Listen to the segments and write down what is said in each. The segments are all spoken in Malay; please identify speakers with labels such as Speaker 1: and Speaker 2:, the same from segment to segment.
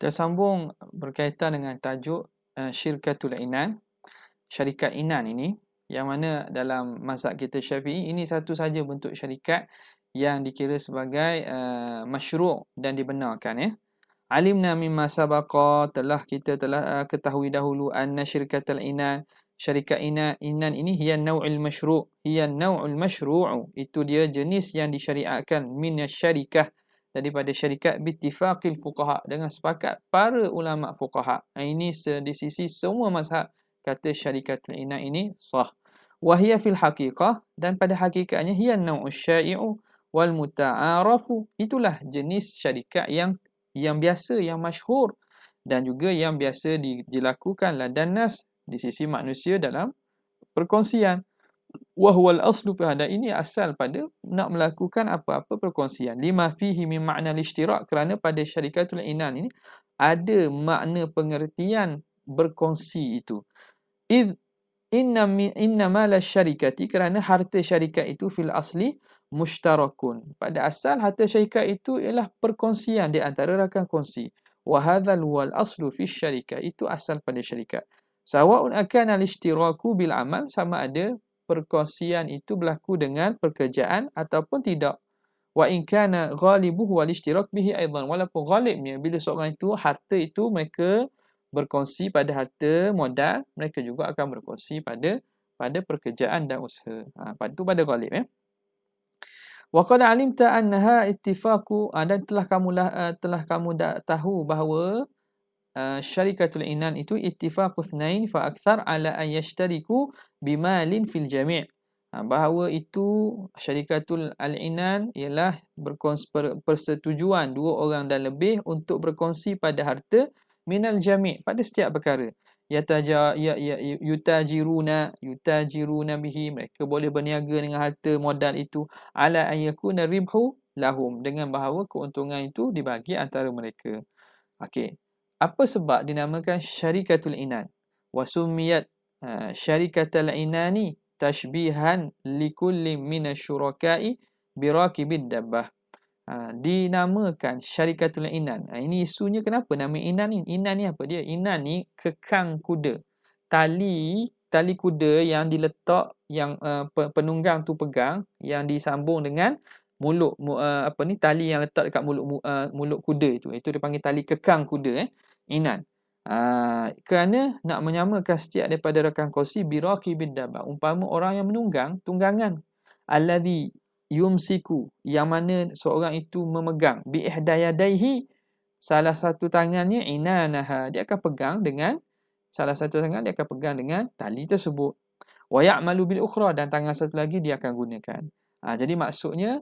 Speaker 1: Tersambung berkaitan dengan tajuk Syirkatul Inan, syarikat Inan ini, yang mana dalam mazhab kita Syafi'i ini satu saja bentuk syarikat yang dikira sebagai masyru' dan dibenarkan ya. Alimna mimma sabaqa, kita telah ketahui dahulu anna syirkatul Inan, syarikat Inan ini hiya nau'ul masyru', itu dia jenis yang disyariatkan minasyarikah, daripada syarikat bittifaqil fuqaha, dengan sepakat para ulama fuqaha. Ini di sisi semua mazhab kata syarikatul Inan ini sah. Wa hiya fil haqiqah, dan pada hakikatnya hiya nau'us syai'u wal muta'arafu, itulah jenis syarikat yang biasa, yang masyhur, dan juga yang biasa dilakukan ladan nas, di sisi manusia dalam perkongsian. Wahwal aslu fi hada, ini asal pada nak melakukan apa-apa perkongsian. Lima fihi min makna al-ishtirak, kerana pada syarikatul Inan ini ada makna pengertian berkongsi itu. Id inna mala syarikati, kerana harta syarikat itu fil asli mushtarakun, pada asal harta syarikat itu ialah perkongsian di antara rakan kongsi. Wa hadzal wal aslu fi syarikat, itu asal pada syarikat. Sawa'un akana al-ishtiraku bil amal, sama ada perkongsian itu berlaku dengan pekerjaan ataupun tidak. Wa in kana ghalibuhu wal ishtirak bihi aidan, walaupun ghalibnya bila seorang itu harta itu mereka berkongsi pada harta modal, mereka juga akan berkongsi pada pekerjaan dan usaha. Pada ghalib ya. Wa qad alimta annaha ittifaqu, dan telah kamu tahu bahawa syarikatul Inan itu ittifaqu ithnain fa akthar ala an yashtariku bimalin fil jami'. Bahawa itu syarikatul al-Inan ialah persetujuan dua orang dan lebih untuk berkongsi pada harta minal jami', pada setiap perkara. Yutajiruna bihi, mereka boleh berniaga dengan harta modal itu, ala an yakuna ribhu lahum, dengan bahawa keuntungan itu dibagi antara mereka. Okey. Apa sebab dinamakan syarikatul Inan? Wa summiyat syarikatul Inani tashbihan likulli minasyuraka'i birakibid dabbah. Dinamakan syarikatul Inan. Ini isunya kenapa nama Inan ni? Inan ni apa dia? Inan ni kekang kuda. Tali kuda yang diletak, yang penunggang tu pegang, yang disambung dengan mulut tali yang letak dekat mulut kuda itu dipanggil tali kekang kuda Inan. Kerana nak menyamakan setiap daripada rakan kongsi biraqibid dabba, umpama orang yang menunggang tunggangan, alladhi yumsiku, yang mana seorang itu memegang, bi ihdayadaihi, salah satu tangannya, inanaha, dia akan pegang dengan salah satu tangan, dia akan pegang dengan tali tersebut. Wa ya'malu bil ukhra, dan tangan satu lagi dia akan gunakan. Jadi maksudnya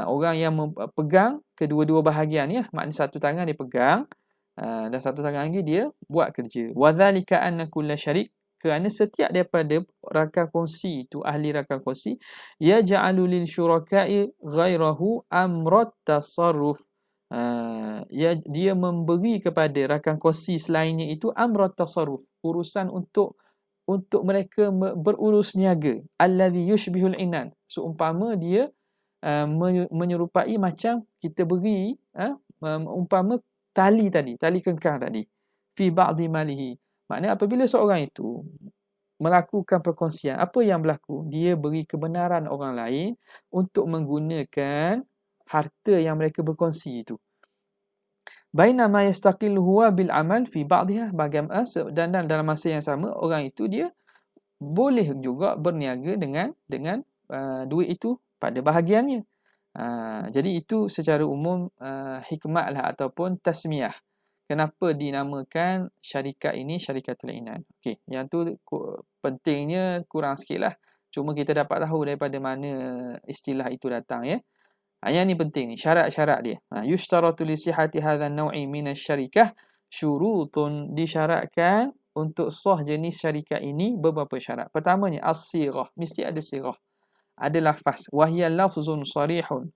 Speaker 1: orang yang pegang kedua-dua bahagian ya, maknanya satu tangan dia pegang, dan satu tangan lagi dia buat kerja. Wa dzalika anna kulla syarik, kerana setiap daripada rakan kongsi itu, ahli rakan kongsi, yaj'alu lil syuraka'i ghairahu amrat tasarruf, dia memberi kepada rakan kongsi selainnya itu amrat tasarruf, urusan untuk mereka berurus niaga, allazi yushbihul inan, seumpama dia menyerupai macam kita beri umpama tali kengkang tadi, fi ba'dhi malihi. Maknanya apabila seorang itu melakukan perkongsian, apa yang berlaku? Dia beri kebenaran orang lain untuk menggunakan harta yang mereka berkongsi itu. Bainama yastaqillu huwa bil amal fi ba'dhiha, dan dalam masa yang sama orang itu dia boleh juga berniaga dengan duit itu pada bahagiannya. Jadi itu secara umum hikmah lah ataupun tasmiyah. Kenapa dinamakan syarikat ini syarikatul Inan? Okey, yang tu pentingnya kurang sikit lah. Cuma kita dapat tahu daripada mana istilah itu datang ya. Yang ni penting ni, syarat-syarat dia. Yushtaratu li sihhati hadzal naw'i minasyarikah syurutun, disyaratkan untuk sah jenis syarikat ini beberapa syarat. Pertamanya as-sighah, mesti ada sighah, ada lafaz. Wahya lafzun sarihun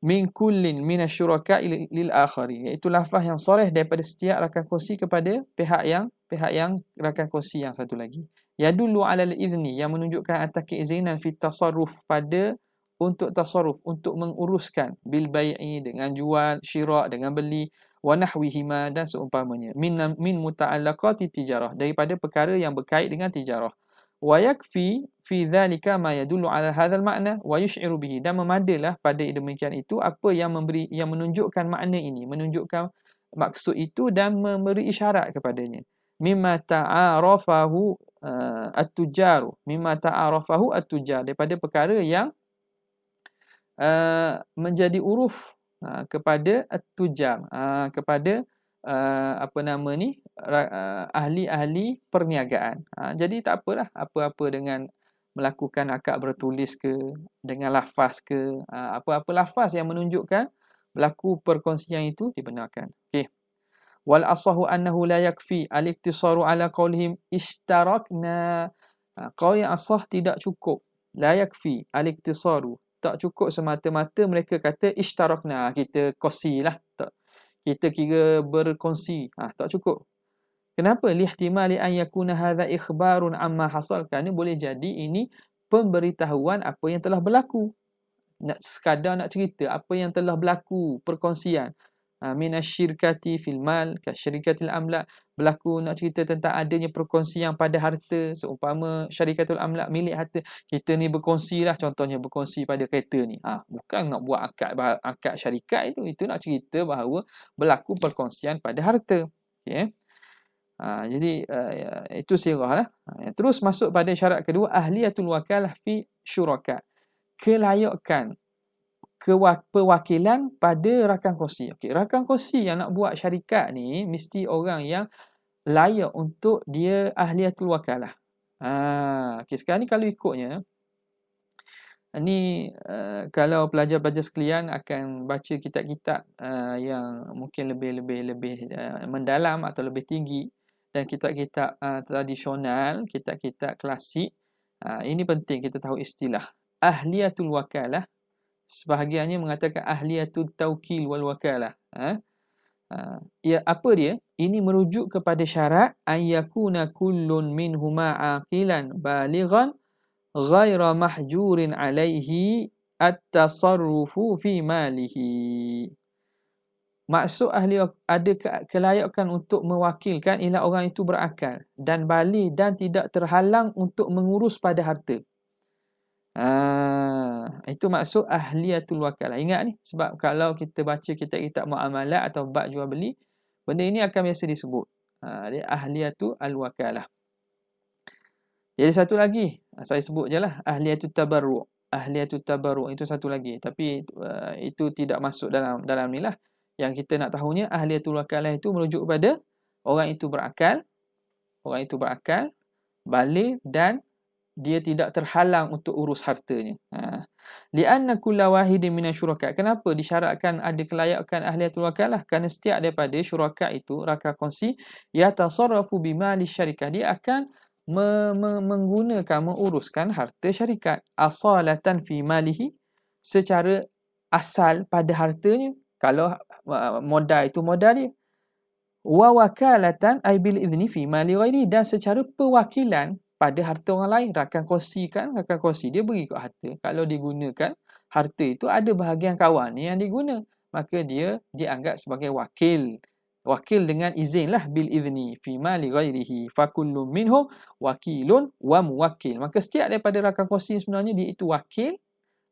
Speaker 1: min kullin minasyuraka'i lil akhari, iaitu lafaz yang sarih daripada setiap rakan kongsi kepada pihak yang rakan kongsi yang satu lagi. Yadullu 'ala al-idzni, yang menunjukkan atas keizinan fi tasarruf, pada untuk tasarruf, untuk menguruskan bil bai'i, dengan jual, syira', dengan beli, wa nahwihima, dan seumpamanya min muta'allaqati tijarah, daripada perkara yang berkait dengan tijarah. Wa yakfi fi dhalika ma yadullu ala hadzal ma'na wa yush'iru bihi, dan memadalah pada demikian itu apa yang menunjukkan makna ini, menunjukkan maksud itu dan memberi isyarat kepadanya. Mimma ta'arafahu at-tujaru, mimma ta'arafahu at-tujar, daripada perkara yang menjadi uruf kepada at-tujar, kepada apa nama ni, ahli-ahli perniagaan. Jadi tak apalah, apa-apa dengan melakukan akad bertulis ke, dengan lafaz ke, apa-apa lafaz yang menunjukkan berlaku perkongsian itu dibenarkan. Okey. Wal asahu annahu la yakfi al-iktisaru ala qaulihim ishtarakna. Qaul yang asah tidak cukup. La yakfi al-iktisaru, tak cukup semata-mata mereka kata ishtarakna, kita kongsi lah. Kita kira berkongsi. Tak cukup. Kenapa? Lihtimali an yakuna hadha ikhbarun amma hasal. Kerana boleh jadi ini pemberitahuan apa yang telah berlaku. Sekadar nak cerita apa yang telah berlaku, perkongsian. Minasyirkati fil mal kasyirkatil amlak, berlaku nak cerita tentang adanya perkongsian pada harta, seumpama syarikatul amlak, milik harta. Kita ni berkongsi lah, contohnya berkongsi pada kereta ni. Bukan nak buat akad syarikat itu nak cerita bahawa berlaku perkongsian pada harta. Okay. Jadi itu sirah lah. Terus masuk pada syarat kedua, ahliyatul wakalah fi syuraka, kelayakan perwakilan pada rakan kongsi. Okey, rakan kongsi yang nak buat syarikat ni mesti orang yang layak untuk dia ahliyatul wakalah. Okey, sekarang ni kalau ikutnya ni kalau pelajar-pelajar sekalian akan baca kitab-kitab yang mungkin lebih mendalam atau lebih tinggi, dan kitab-kitab tradisional, kitab-kitab klasik, ini penting kita tahu istilah ahliyatul wakalah. Sebahagiannya mengatakan ahliyatul taukil wal wakalah. Ya, apa dia? Ini merujuk kepada syarat ayyakuna kullun minhuma aqilan balighan ghaira mahjurin alaihi at-tasarrufu fi malihi. Maksud ada kelayakan untuk mewakilkan ialah orang itu berakal dan baligh dan tidak terhalang untuk mengurus pada harta. Itu maksud ahliyatul wakalah. Ingat ni, sebab kalau kita baca kitab-kitab muamalat atau bab jual beli, benda ini akan biasa disebut. Dia ahliyatul wakalah. Jadi satu lagi, saya sebut je lah, ahliyatul tabarru'. Ahliyatul tabarru' itu satu lagi, tapi itu tidak masuk dalam ni lah. Yang kita nak tahunya, ahliyatul wakalah itu merujuk kepada orang itu berakal, baligh dan dia tidak terhalang untuk urus hartanya. Li'anna kulla wahidin minasyuraka. Kenapa disyaratkan ada kelayakan ahliyatul wakalah? Kerana setiap daripada syuraka itu, rakan kongsi, yatasarrafu bimali syarikah, dia akan menguruskan harta syarikat. Asalatan fi malihi, secara asal pada hartanya. Kalau modal itu modal dia. Wa wakalatan ay bil idzni fi mali ghairi, dan secara perwakilan pada harta orang lain. Rakan kongsi dia beri kat harta. Kalau digunakan harta itu, ada bahagian kawan yang diguna, maka dia dianggap sebagai wakil dengan izin lah, bil idzni fi mali ghairihi fa kullu minhum wakilun wa muwakkil. Maka setiap daripada rakan kongsi sebenarnya dia itu wakil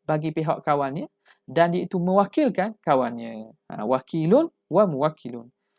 Speaker 1: bagi pihak kawannya dan dia itu mewakilkan kawannya. Wakilun wa muwakkilun.